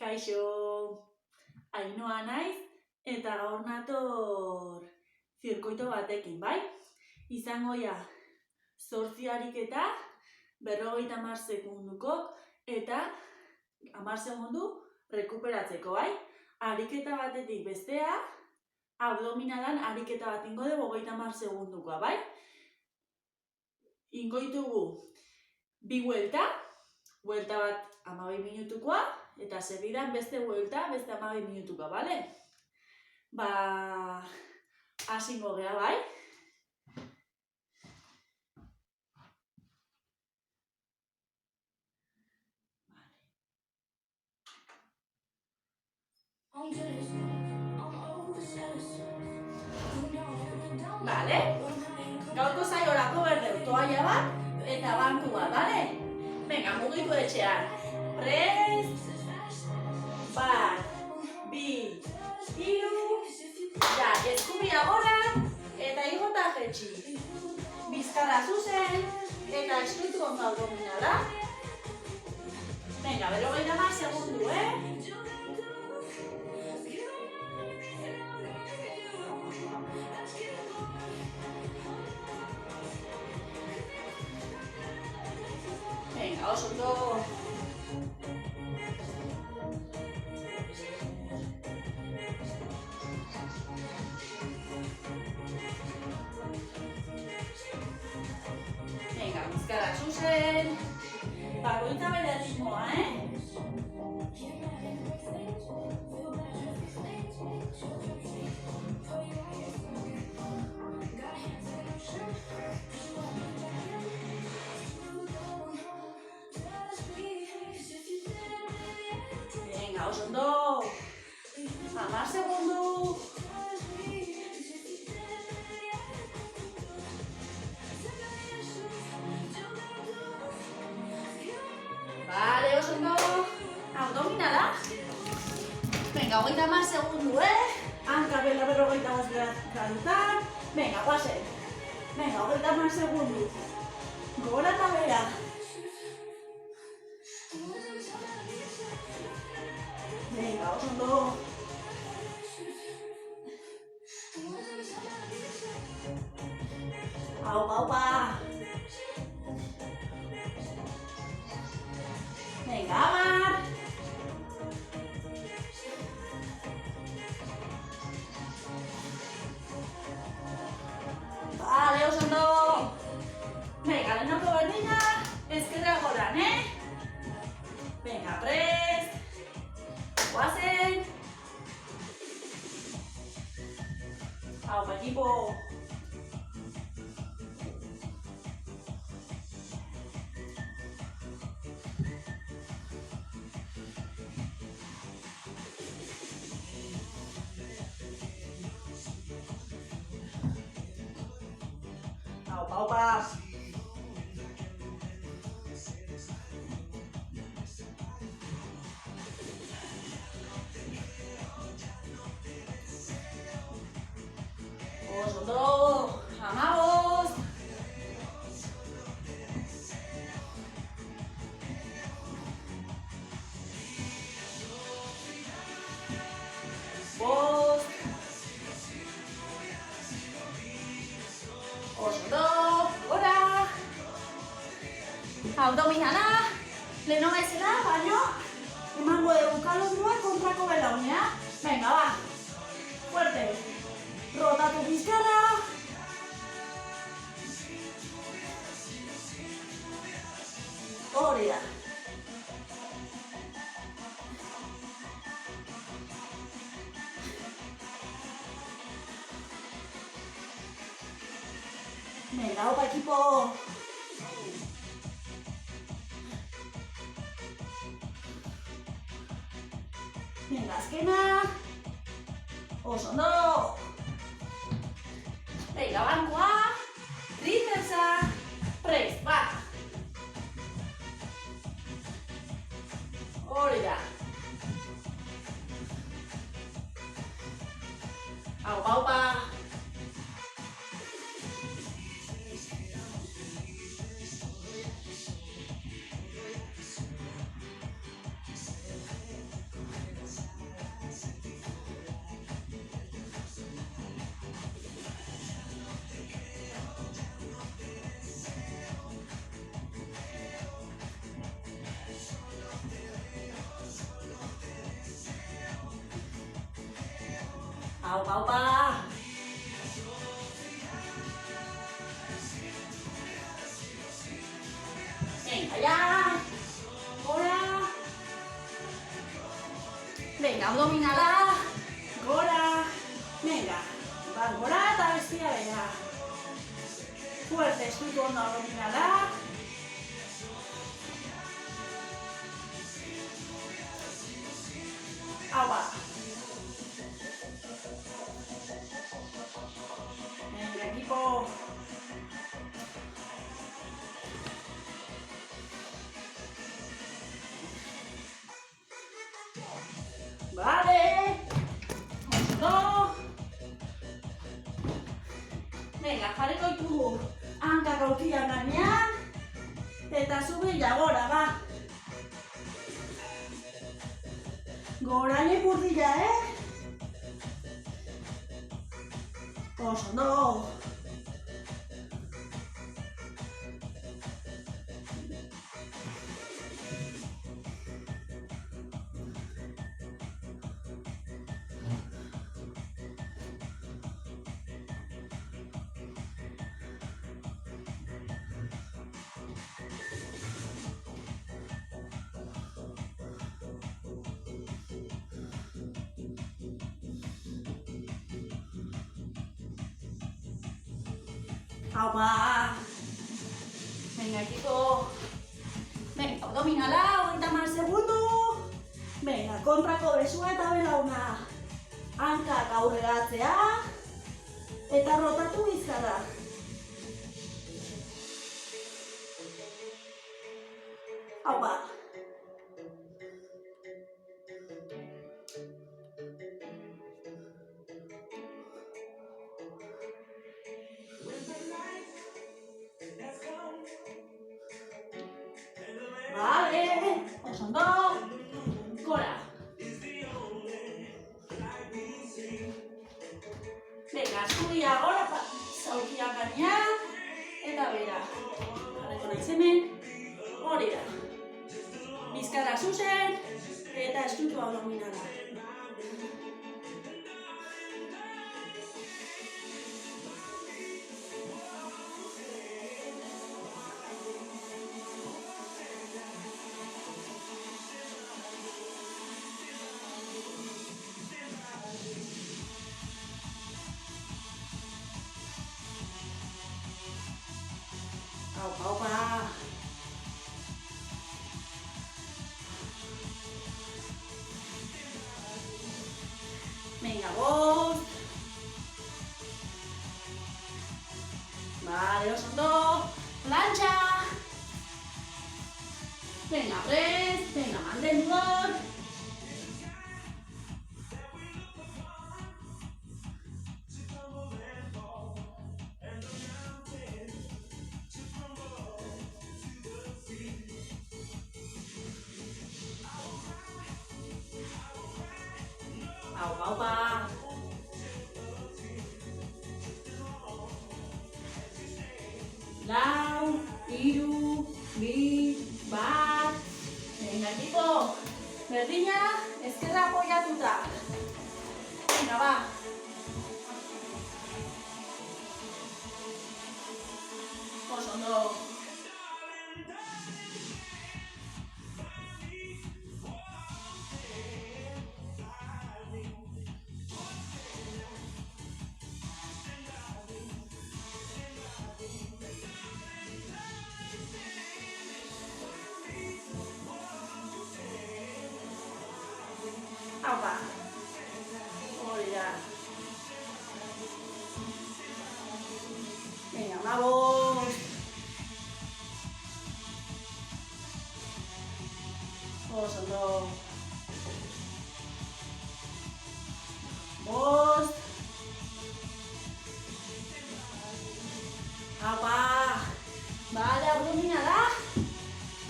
Kaixo, Ainhoa naiz eta gaur nator zirkuito batekin, bai? Izango ja 8 ariketa 50 segunduko eta 10 segundu rekuperatzeko, bai? Ariketa batetik bestea, abdominalan ariketa bat ingo dugu 30 segundukoa, bai? Ingo ditugu 2 buelta bat 12 minutukoa, eta segidan beste buelta, beste 12 minutukoa, bale? Hasingo gea, bai? Bale? Gaurko saiorako berdeu toalla bat eta banku bat, bale? Venga, mugitu etxean. Prest, bat, bi, hiru, ja, eskubia gora eta igota jetxi. Bizkarra zuzen eta estutu ondo abdominala. Venga, 50 segundu, Venga, oso ondo. Venga, bizkarra zuzen. Bakoitza bere ritmoa, Venga, oso ondo. 10 segundu. Vale, oso ondo. Abdominala. Venga, 30 segundu, Hanka bela 50 gradutan. Venga, guazen. Venga, 30 segundu. Gora eta bera. Venga, oso ondo. Aupa, aupa. Venga, abar. Vale, oso ondo. Venga, lehenako berdina, ezkerra goran, Venga, prest. Guazen. Aupa, equipo. Aupa, aupa. Oso ondo. Amabos. Bost. Oso ondo. Gora. Abdominala. Leheno bezala, baino emango dugu kalondua kontrako belaunea. Venga, ba. Fuerte. Rotatu bizkarra. Hori da. Venga, opa, equipo. Venga, azkena. Oso ondo. Venga, bankua. Tricepsa. Prest, bat. Hori da. Aupa, aupa. Aupa, aupa. Venga, ya. Gora. Venga, abdominala. Gora. Venga. Bat gora eta bestia bera. Fuerte, estutu ondo abdominala. Aupa. Venga, equipo. Vale. Ondo. Venga, jarriko ditugu hankak aurkian gainean. Eta zubila gora, ba. Goraino ipurdila, Oso ondo. Aupa. Venga, equipo. Venga, abdominala, 30 segundu. Venga, kontrako besua eta belauna. Hankak aurreratzea. Eta rotatu bizkarra. Aupa. Vale, oso ondo. Gora. Venga, zubia gora, zaukia gainean. Eta bera. Jarriko naiz hemen. Hori da. Bizkarra zuzen. Eta estutu abdominala. Aupa, aupa. Venga, bost. Vale, oso ondo. Plancha. Venga, press. Venga, mantendu hor. Aupa, aupa. Lau, hiru, bi, bat. Venga, equipo. Berdina, ezkerra apoiatuta. Venga, ba. Oso ondo. Aupa. Hori da. Venga, vamos. Oso ondo. Bost. Aupa. Vale, abdominala.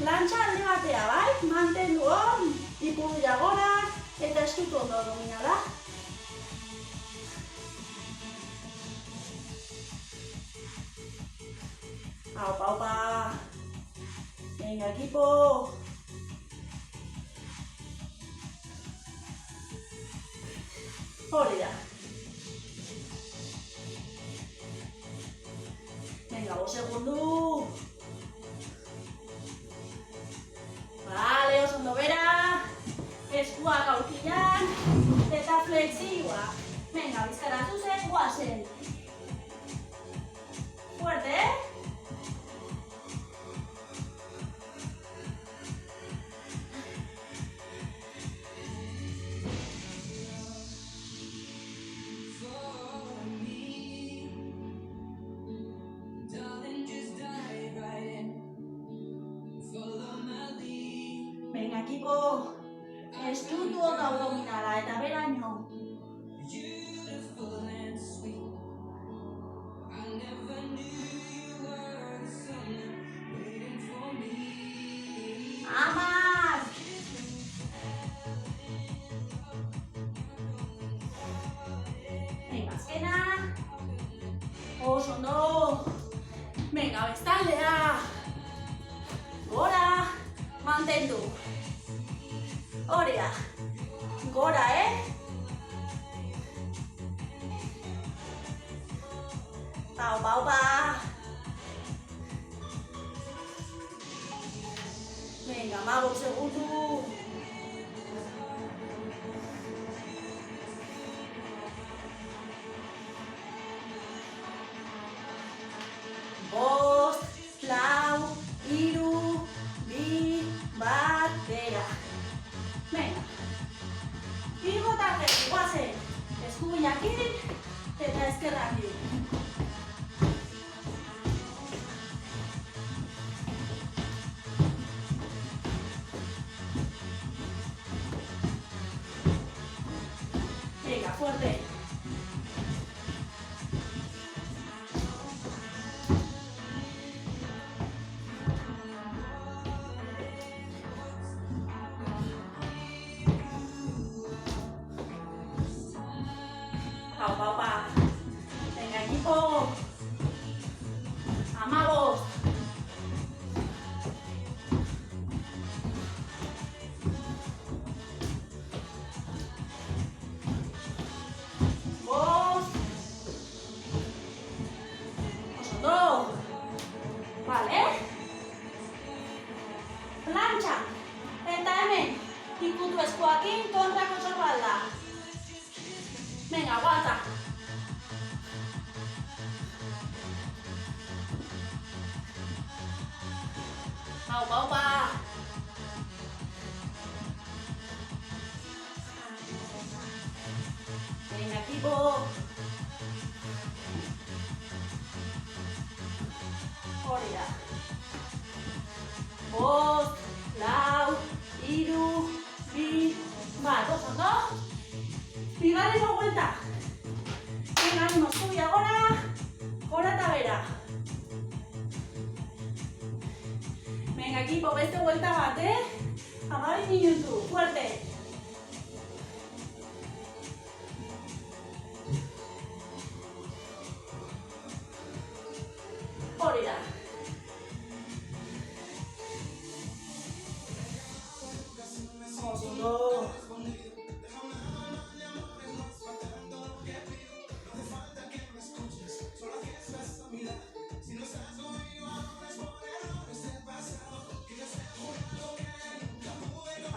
Plancha alde batea, bai? Mantendu hor. Ipurdila gora. Eta estutu ondo abdominala. Aupa, aupa. Venga, equipo. Hori da. Venga, 5 segundu. Vale, oso ondo bera. Eskuak aurkian. Eta flexioa. Venga, bizkara zuzen, guazen. Fuerte, ¿eh? Venga, equipo. Estutu ondo abdominala eta beraino. Amar. Venga, azkena. Oso ondo. Venga, bestaldea. Gora. Mantendu. Hori da. Gora, Opa, opa. Venga, 5 segundu. Bost, lau, 3, 2, 1, bera. Venga. Pivotak guazen. Eskubilakin eta ezkerrakin. Venga, fuerte. Opa. Venga, equipo. Amagos. Vos. Oso. Vale. Plancha. Eta hemen. Ikutu eskuakin kontrako txorbalda. Venga, aguanta. Opa. Venga, equipo. Hori da. Bost, lau, 3, 2, 1. Oso ondo. Bigarrengo vuelta. Venga, animo, subia gora eta bera. Venga, equipo, beste vuelta bat, 12 minutu, fuerte. Hori da. Oso ondo.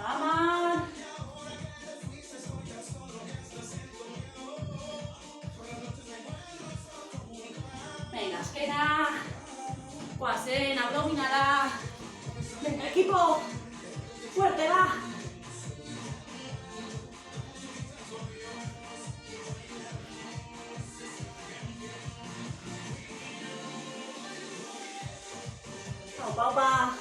Amar. Venga, azkena. Guazen, abdominala. Venga, equipo. Fuerte, va. Opa.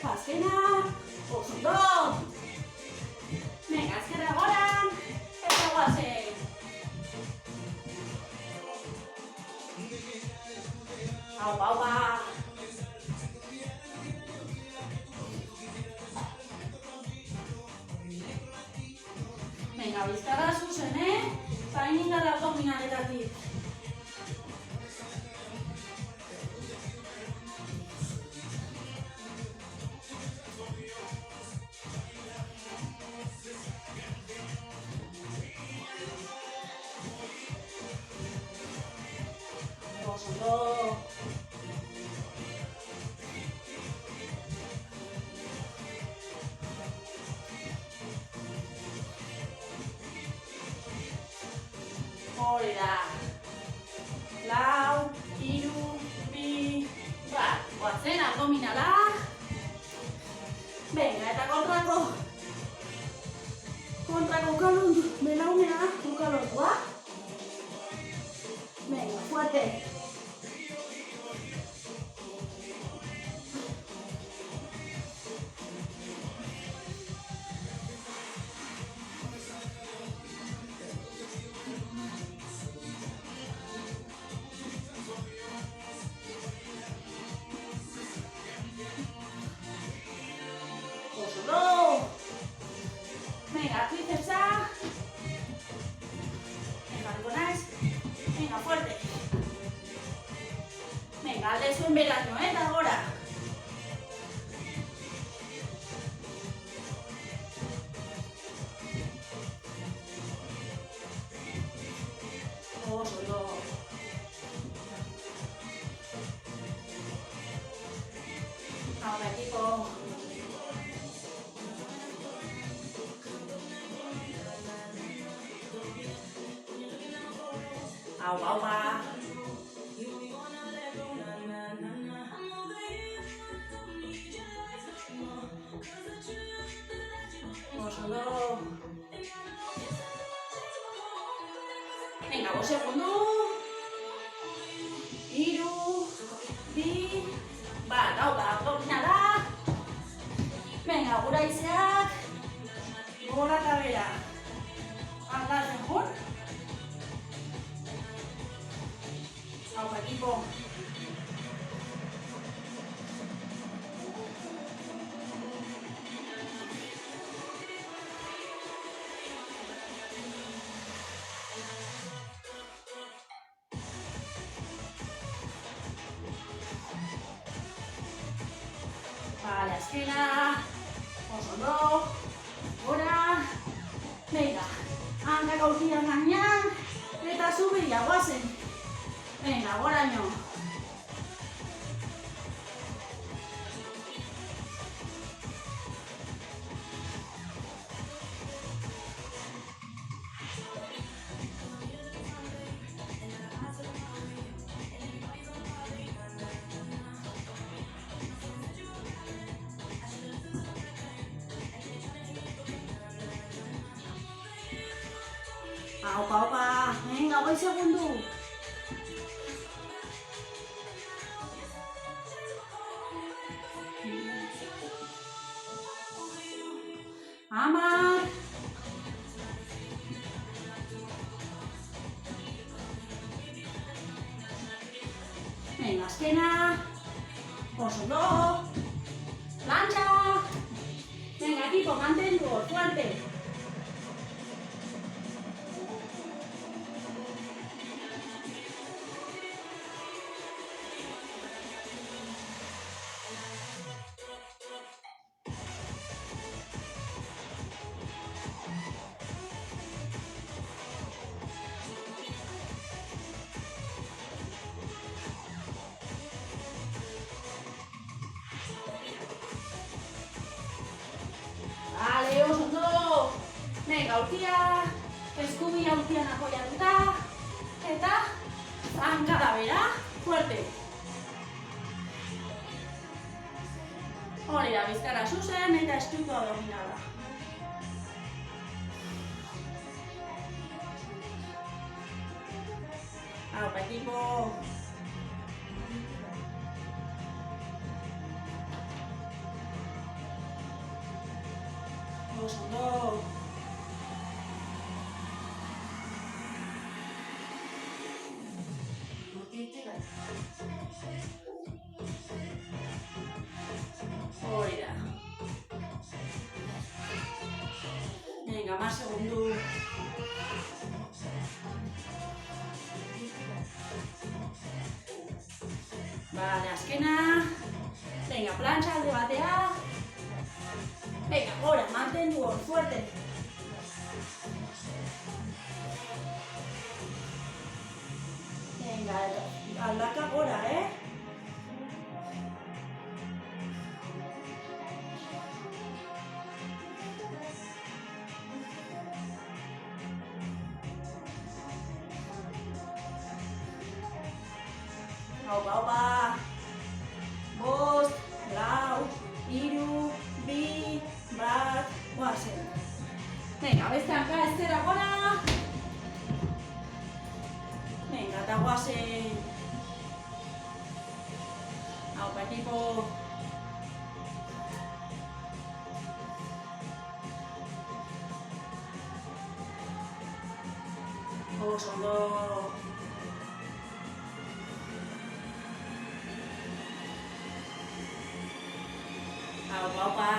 Azkena. Oso ondo. Venga, azkerra goran. Eta guazen. Opa. Venga, bizkarra zuzen, Zain indar abdominaletatik. da. Lau, hiru, bi, bat. Goazen abdominalak. Venga, eta kontrako belaunea, ukalondua. Venga, fuerte. Venga, tricepsa. Venga, riconais. Venga, fuerte. Venga, alde zuen beraino, eta gora. Oso ondo. Ahora, equipo. Aupa. Oso ondo. Venga, 5 segundu. 3, 2, bat, aupa, abdominala. Venga, gura izeak. Gora eta bera. Aldatzen jun. Aupa, equipo. Vale, azkena. Oso ondo. Gora. Venga, hankak aurkian gainean. Eta zubiria, guazen. Venga, goraino. Aupa, aupa. Venga, 5 segundu. Amar. Venga, azkena. Oso ondo. Plancha. Venga, equipo, mantendu, fuerte. Vale, oso ondo. Venga, aurkia. Eskubia aurkian apoiatuta. Eta zankada bera. Fuerte. Hori da, bizkara zuzen eta estutu abdominala. Aupa, equipo. Oso ondo. Hori da. Venga, 10 segundu. Vale, azkena. Venga, plancha alde batea. Venga, gora, mantendu hor, fuerte. Venga, aldaka gora, Aupa, aupa. Bost, lau, hiru, bi, bat, guazen. Venga, beste hanka ezkerra gora. Venga, eta guazen. Aupa, ekipo. Oso ondo. Aupa, aupa.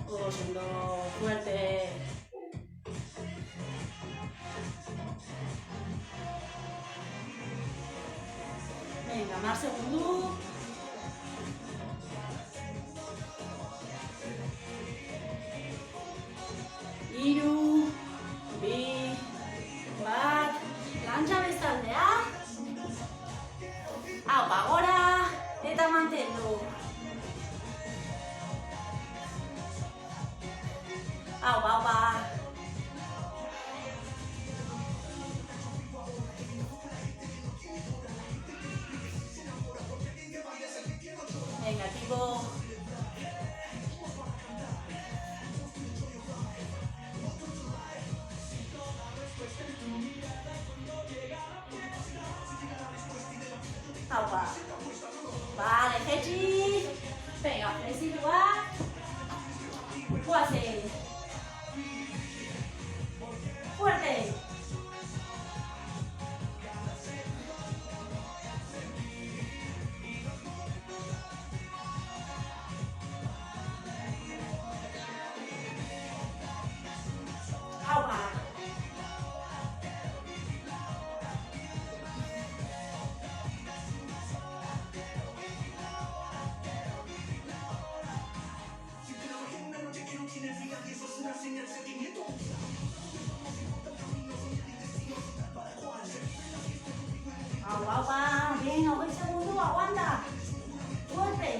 Oso ondo, fuerte. Venga, más segundu. Hiru, bi, bat, lantxa bestaldea. Aupa, gora, eta mantendu. Aupa, aupa. Venga, equipo. Aupa. Vale, jetxi. Venga, flexioa. Guazen. Fuerte. Aupa. Aupa, aupa. Bien, 20 segundos, aguanta. Fuerte.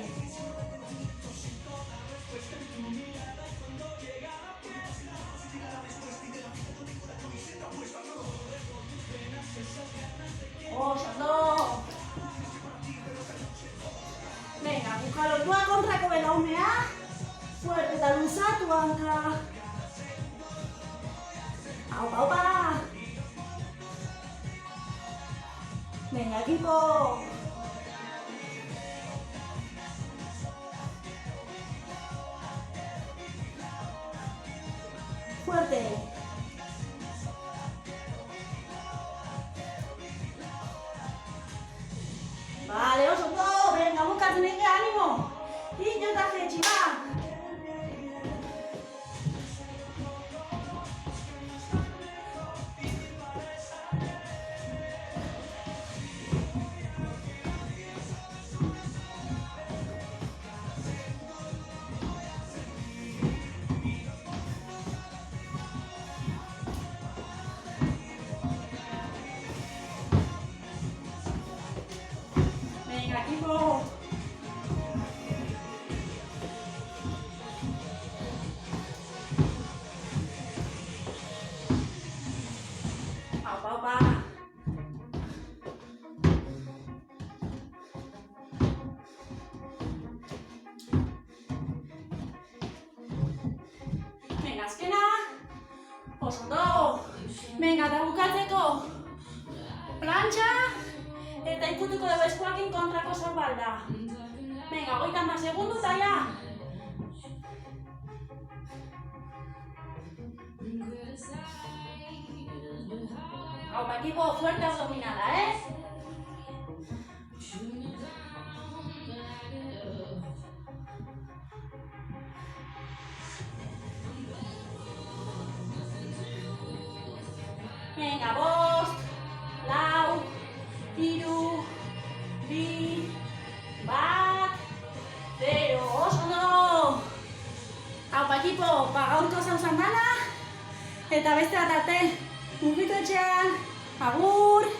Oso ondo. Venga, búscalo tú a kontrako belaunea. Fuerte eta luzatu hanka. Aupa, aupa. Venga, equipo. Fuerte. Vale, oso ondo. Venga, bukatzen egin animo. Ino eta jetxi, va. Venga, equipo. Aupa, aupa. Venga, azkena. Oso ondo. Venga, eta bukatzeko. Plantxa. Eta ikutuko dugu eskuakin kontrako sorbalda. Venga, 30 segundu eta ya. Aupa, equipo, fuerte abdominala, Venga, bost, lau, hiru, bi, bat, 0, oso ondo. Aupa, equipo, gaurko zauzan dana, eta beste bat arte, mugitu etxean, agur!